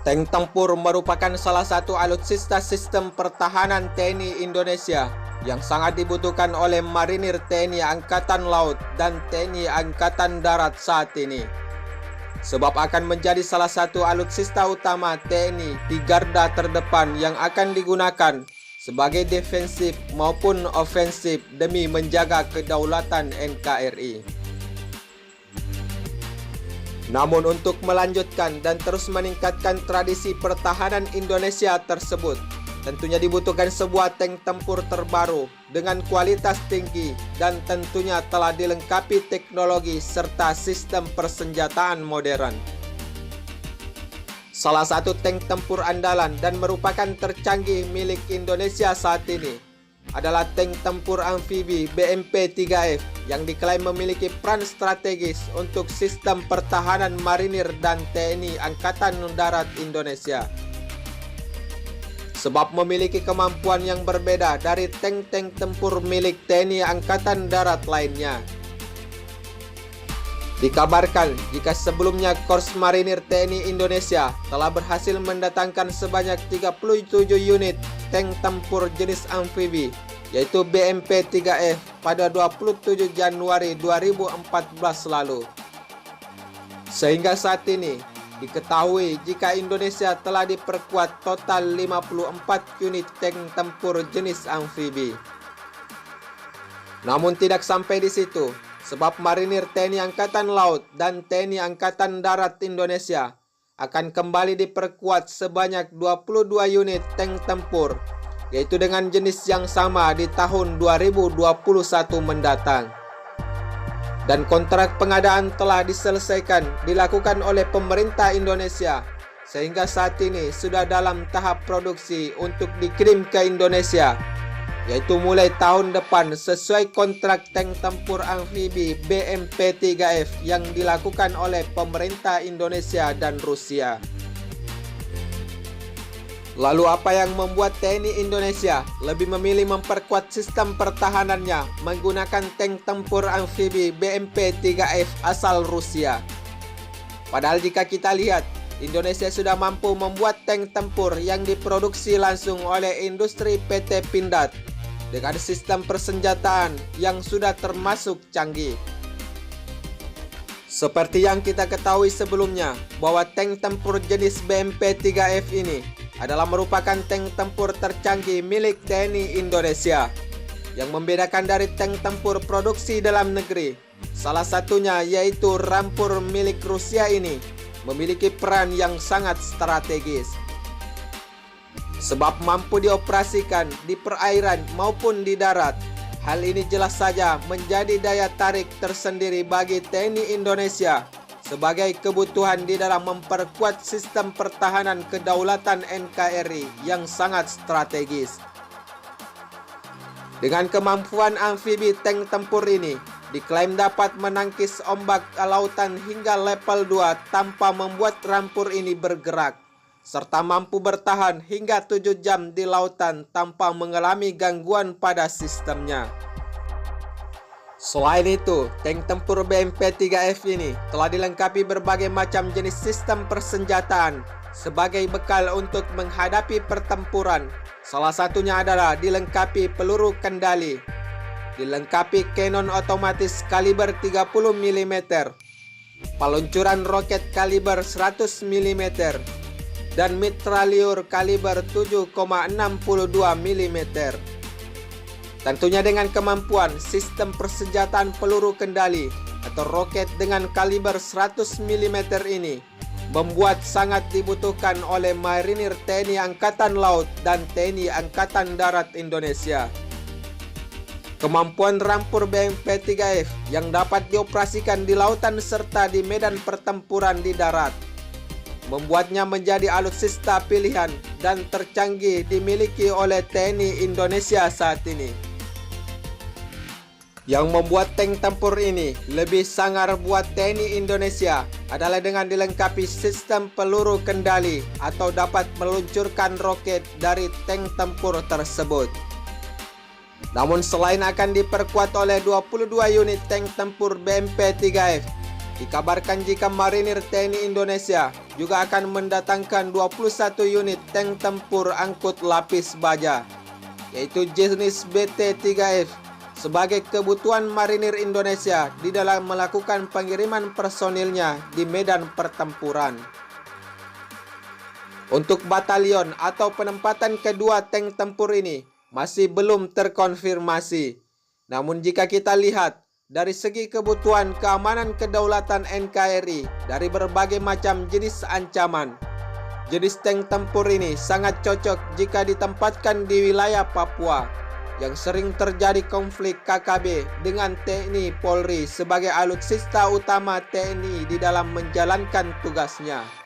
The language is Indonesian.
Tank tempur merupakan salah satu alutsista sistem pertahanan TNI Indonesia yang sangat dibutuhkan oleh marinir TNI Angkatan Laut dan TNI Angkatan Darat saat ini. Sebab akan menjadi salah satu alutsista utama TNI di garda terdepan yang akan digunakan sebagai defensif maupun ofensif demi menjaga kedaulatan NKRI. Namun untuk melanjutkan dan terus meningkatkan tradisi pertahanan Indonesia tersebut, tentunya dibutuhkan sebuah tank tempur terbaru dengan kualitas tinggi dan tentunya telah dilengkapi teknologi serta sistem persenjataan modern. Salah satu tank tempur andalan dan merupakan tercanggih milik Indonesia saat ini adalah tank tempur amfibi BMP-3F yang diklaim memiliki peran strategis untuk sistem pertahanan marinir dan TNI Angkatan Darat Indonesia. Sebab memiliki kemampuan yang berbeda dari tank-tank tempur milik TNI Angkatan Darat lainnya. Dikabarkan jika sebelumnya Korps Marinir TNI Indonesia telah berhasil mendatangkan sebanyak 37 unit tank tempur jenis amfibi, yaitu BMP-3F pada 27 Januari 2014 lalu. Sehingga saat ini diketahui jika Indonesia telah diperkuat total 54 unit tank tempur jenis amfibi. Namun tidak sampai di situ, sebab marinir TNI Angkatan Laut dan TNI Angkatan Darat Indonesia akan kembali diperkuat sebanyak 22 unit tank tempur, yaitu dengan jenis yang sama di tahun 2021 mendatang. Dan kontrak pengadaan telah diselesaikan dilakukan oleh pemerintah Indonesia, sehingga saat ini sudah dalam tahap produksi untuk dikirim ke Indonesia, yaitu mulai tahun depan sesuai kontrak tank tempur amfibi BMP-3F yang dilakukan oleh pemerintah Indonesia dan Rusia. Lalu apa yang membuat TNI Indonesia lebih memilih memperkuat sistem pertahanannya menggunakan tank tempur amfibi BMP-3F asal Rusia? Padahal jika kita lihat, Indonesia sudah mampu membuat tank tempur yang diproduksi langsung oleh industri PT Pindad dengan sistem persenjataan yang sudah termasuk canggih. Seperti yang kita ketahui sebelumnya, bahwa tank tempur jenis BMP-3F ini adalah merupakan tank tempur tercanggih milik TNI Indonesia. Yang membedakan dari tank tempur produksi dalam negeri, salah satunya yaitu Rampur milik Rusia ini memiliki peran yang sangat strategis. Sebab mampu dioperasikan di perairan maupun di darat. Hal ini jelas saja menjadi daya tarik tersendiri bagi TNI Indonesia sebagai kebutuhan di dalam memperkuat sistem pertahanan kedaulatan NKRI yang sangat strategis. Dengan kemampuan amfibi tank tempur ini, diklaim dapat menangkis ombak lautan hingga level 2 tanpa membuat Rampur ini bergerak, serta mampu bertahan hingga 7 jam di lautan tanpa mengalami gangguan pada sistemnya. Selain itu, tank tempur BMP-3F ini telah dilengkapi berbagai macam jenis sistem persenjataan sebagai bekal untuk menghadapi pertempuran. Salah satunya adalah dilengkapi peluru kendali, dilengkapi kanon otomatis kaliber 30 mm, peluncuran roket kaliber 100 mm, dan mitraliur kaliber 7,62 mm. Tentunya dengan kemampuan sistem persenjataan peluru kendali atau roket dengan kaliber 100 mm ini membuat sangat dibutuhkan oleh marinir TNI Angkatan Laut dan TNI Angkatan Darat Indonesia. Kemampuan Rampur BMP-3F yang dapat dioperasikan di lautan serta di medan pertempuran di darat membuatnya menjadi alutsista pilihan dan tercanggih dimiliki oleh TNI Indonesia saat ini. Yang membuat tank tempur ini lebih sangar buat TNI Indonesia adalah dengan dilengkapi sistem peluru kendali atau dapat meluncurkan roket dari tank tempur tersebut. Namun selain akan diperkuat oleh 22 unit tank tempur BMP-3F, dikabarkan jika marinir TNI Indonesia juga akan mendatangkan 21 unit tank tempur angkut lapis baja, yaitu jenis BT-3F, sebagai kebutuhan marinir Indonesia di dalam melakukan pengiriman personilnya di medan pertempuran. Untuk batalion atau penempatan kedua tank tempur ini masih belum terkonfirmasi. Namun jika kita lihat dari segi kebutuhan keamanan kedaulatan NKRI dari berbagai macam jenis ancaman, jenis tank tempur ini sangat cocok jika ditempatkan di wilayah Papua yang sering terjadi konflik KKB dengan TNI Polri sebagai alutsista utama TNI di dalam menjalankan tugasnya.